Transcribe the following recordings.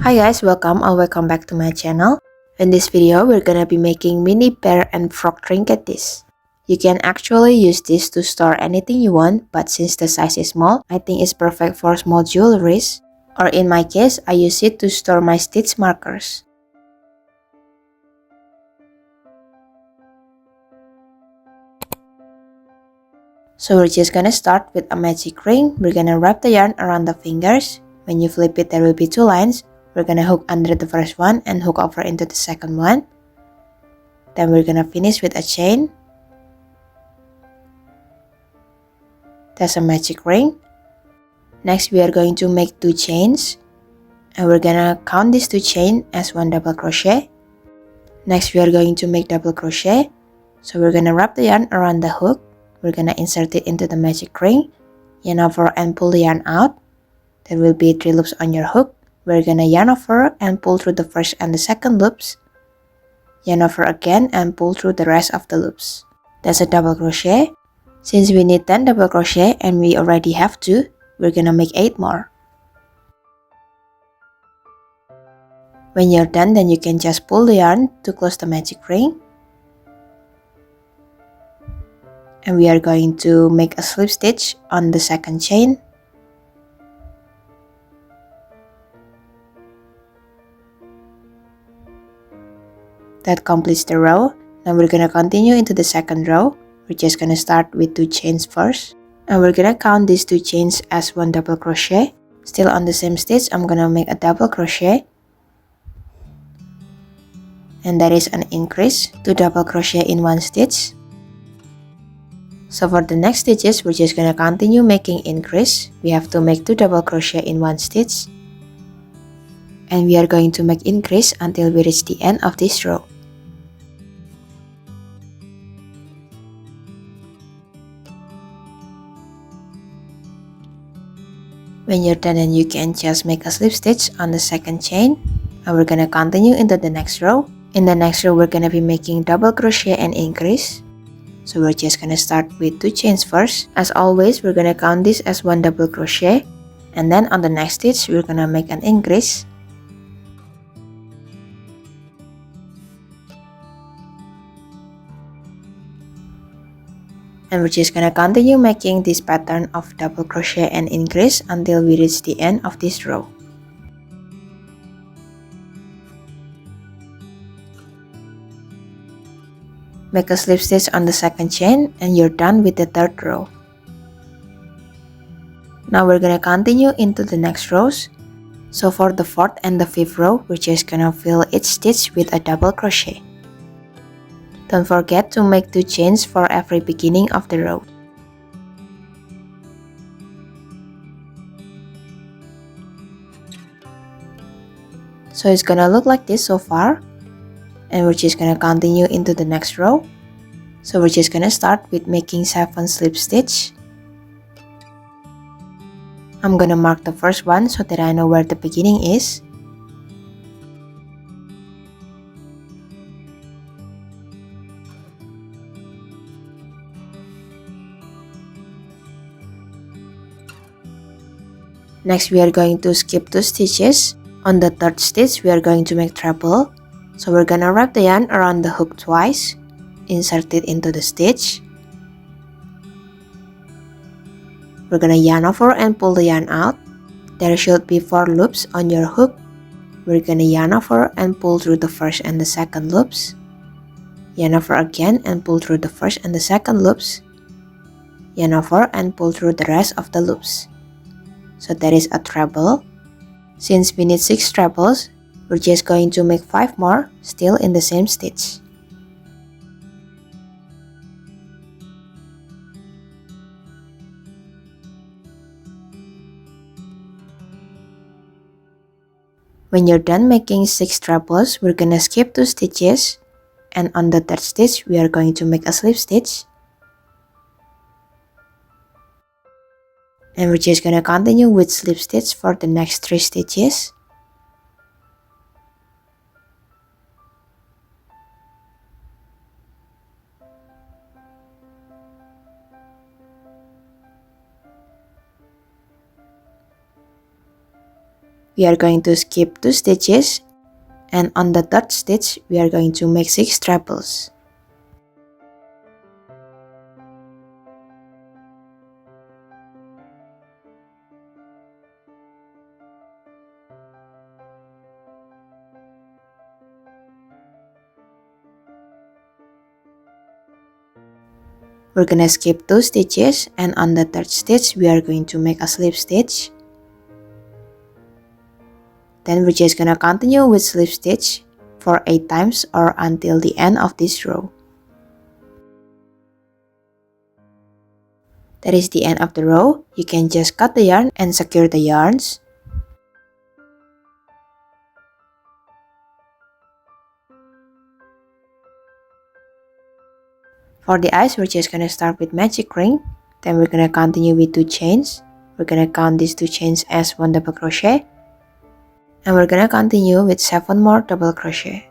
Hi guys, welcome back to my channel. In this video, we're gonna be making mini bear and frog trinket this. You can actually use this to store anything you want, but since the size is small, I think it's perfect for small jewelries. Or in my case, I use it to store my stitch markers. So we're just gonna start with a magic ring. We're gonna wrap the yarn around the fingers. When you flip it, there will be two lines. We're gonna hook under the first one and hook over into the second one. Then we're gonna finish with a chain. That's a magic ring. Next we are going to make two chains. And we're gonna count these two chains as one double crochet. Next we are going to make double crochet. So we're gonna wrap the yarn around the hook. We're gonna insert it into the magic ring. Yarn over and pull the yarn out. There will be 3 loops on your hook. We're gonna yarn over and pull through the first and the second loops. Yarn over again and pull through the rest of the loops. That's a double crochet. Since we need 10 double crochet and we already have 2, we're gonna make 8 more. When you're done, then you can just pull the yarn to close the magic ring. And we are going to make a slip stitch on the second chain. That completes the row. Now we're gonna continue into the second row. We're just gonna start with 2 chains first. And we're gonna count these 2 chains as 1 double crochet. Still on the same stitch, I'm gonna make a double crochet. And that is an increase, 2 double crochet in 1 stitch. So for the next stitches, we're just gonna continue making increase. We have to make 2 double crochet in 1 stitch. And we are going to make increase until we reach the end of this row. When you're done, then you can just make a slip stitch on the second chain. And we're gonna continue into the next row. In the next row, we're gonna be making double crochet and increase. So we're just gonna start with 2 chains first. As always, we're gonna count this as 1 double crochet. And then on the next stitch, we're gonna make an increase. And we're just gonna continue making this pattern of double crochet and increase until we reach the end of this row. Make a slip stitch on the second chain and you're done with the third row. Now we're gonna continue into the next rows. So for the fourth and the fifth row, we're just gonna fill each stitch with a double crochet. Don't forget to make 2 chains for every beginning of the row. So it's gonna look like this so far. And we're just gonna continue into the next row. So we're just gonna start with making 7 slip stitch. I'm gonna mark the first one so that I know where the beginning is. Next we are going to skip 2 stitches. On the third stitch we are going to make treble. So we're gonna wrap the yarn around the hook twice. Insert it into the stitch. We're gonna yarn over and pull the yarn out. There should be 4 loops on your hook. We're gonna yarn over and pull through the first and the second loops. Yarn over again and pull through the first and the second loops. Yarn over and pull through the rest of the loops. So that is a treble. Since we need 6 trebles, we're just going to make 5 more, still in the same stitch. When you're done making 6 trebles, we're gonna skip 2 stitches. And on the third stitch, we are going to make a slip stitch. And we're just gonna continue with slip stitch for the next 3 stitches. we are going to skip 2 stitches, and on the 3rd stitch we are going to make 6 trebles. We're gonna skip 2 stitches, and on the 3rd stitch we are going to make a slip stitch. Then we're just gonna continue with slip stitch for 8 times or until the end of this row. That is the end of the row. You can just cut the yarn and secure the yarns. For the eyes, we're just gonna start with magic ring. Then we're gonna continue with 2 chains. We're gonna count these 2 chains as 1 double crochet. And we're gonna continue with 7 more double crochet.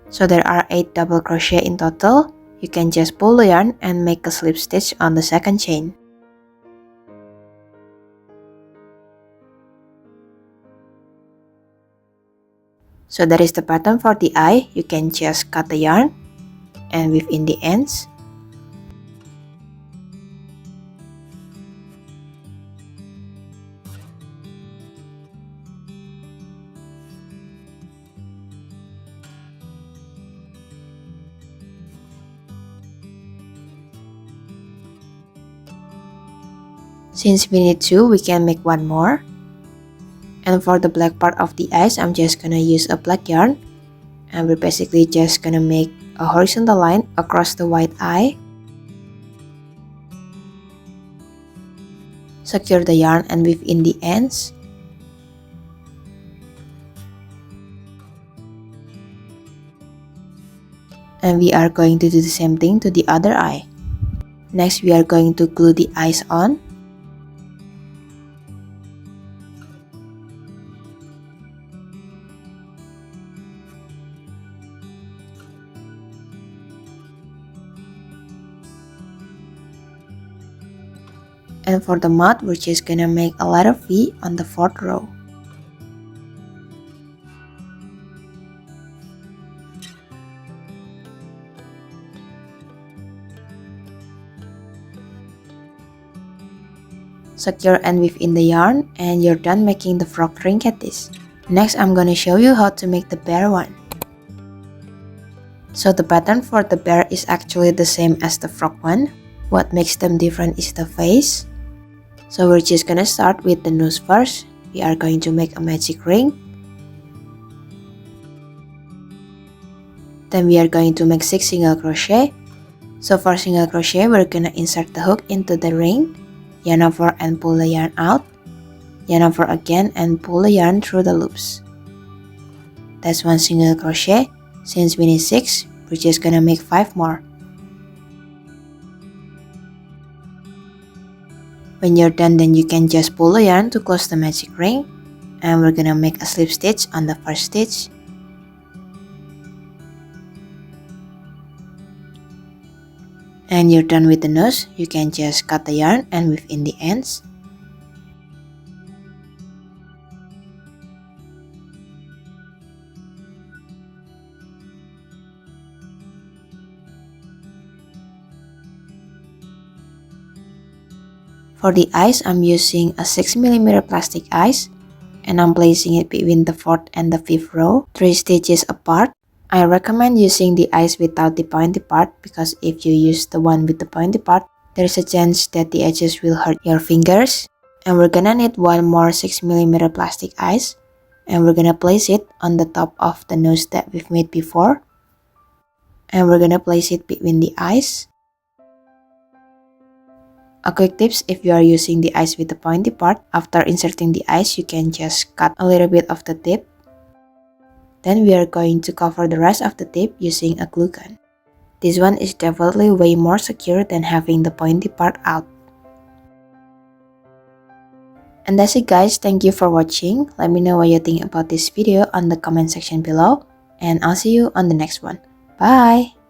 So there are 8 double crochet in total. You can just pull the yarn and make a slip stitch on the 2nd chain. So that is the pattern for the eye. You can just cut the yarn and weave in the ends. Since we need 2, we can make 1 more. And for the black part of the eyes, I'm just gonna use a black yarn. And we're basically just gonna make a horizontal line across the white eye. Secure the yarn and weave in the ends. And we are going to do the same thing to the other eye. Next, we are going to glue the eyes on. And for the mouth, we're just gonna make a letter V on the 4th row. Secure and weave in the yarn, and you're done making the frog trinket. Next, I'm gonna show you how to make the bear one. So the pattern for the bear is actually the same as the frog one. What makes them different is the face. So we're just gonna start with the nose first. We are going to make a magic ring. Then we are going to make 6 single crochet. So for single crochet, we're gonna insert the hook into the ring, yarn over and pull the yarn out, yarn over again and pull the yarn through the loops. That's 1 single crochet. Since we need 6, we're just gonna make 5 more. When you're done, then you can just pull the yarn to close the magic ring, and we're gonna make a slip stitch on the 1st stitch. And you're done with the nose. You can just cut the yarn and weave in the ends. For the eyes, I'm using a 6mm plastic eyes, and I'm placing it between the 4th and the 5th row, 3 stitches apart. I recommend using the eyes without the pointy part, because if you use the one with the pointy part, there's a chance that the edges will hurt your fingers. And we're gonna need 1 more 6mm plastic eyes, and we're gonna place it on the top of the nose that we've made before. And we're gonna place it between the eyes. A quick tips, if you are using the eyes with the pointy part, after inserting the eyes, you can just cut a little bit of the tip. Then we are going to cover the rest of the tip using a glue gun. This one is definitely way more secure than having the pointy part out. And that's it guys, thank you for watching. Let me know what you think about this video on the comment section below, and I'll see you on the next one. Bye!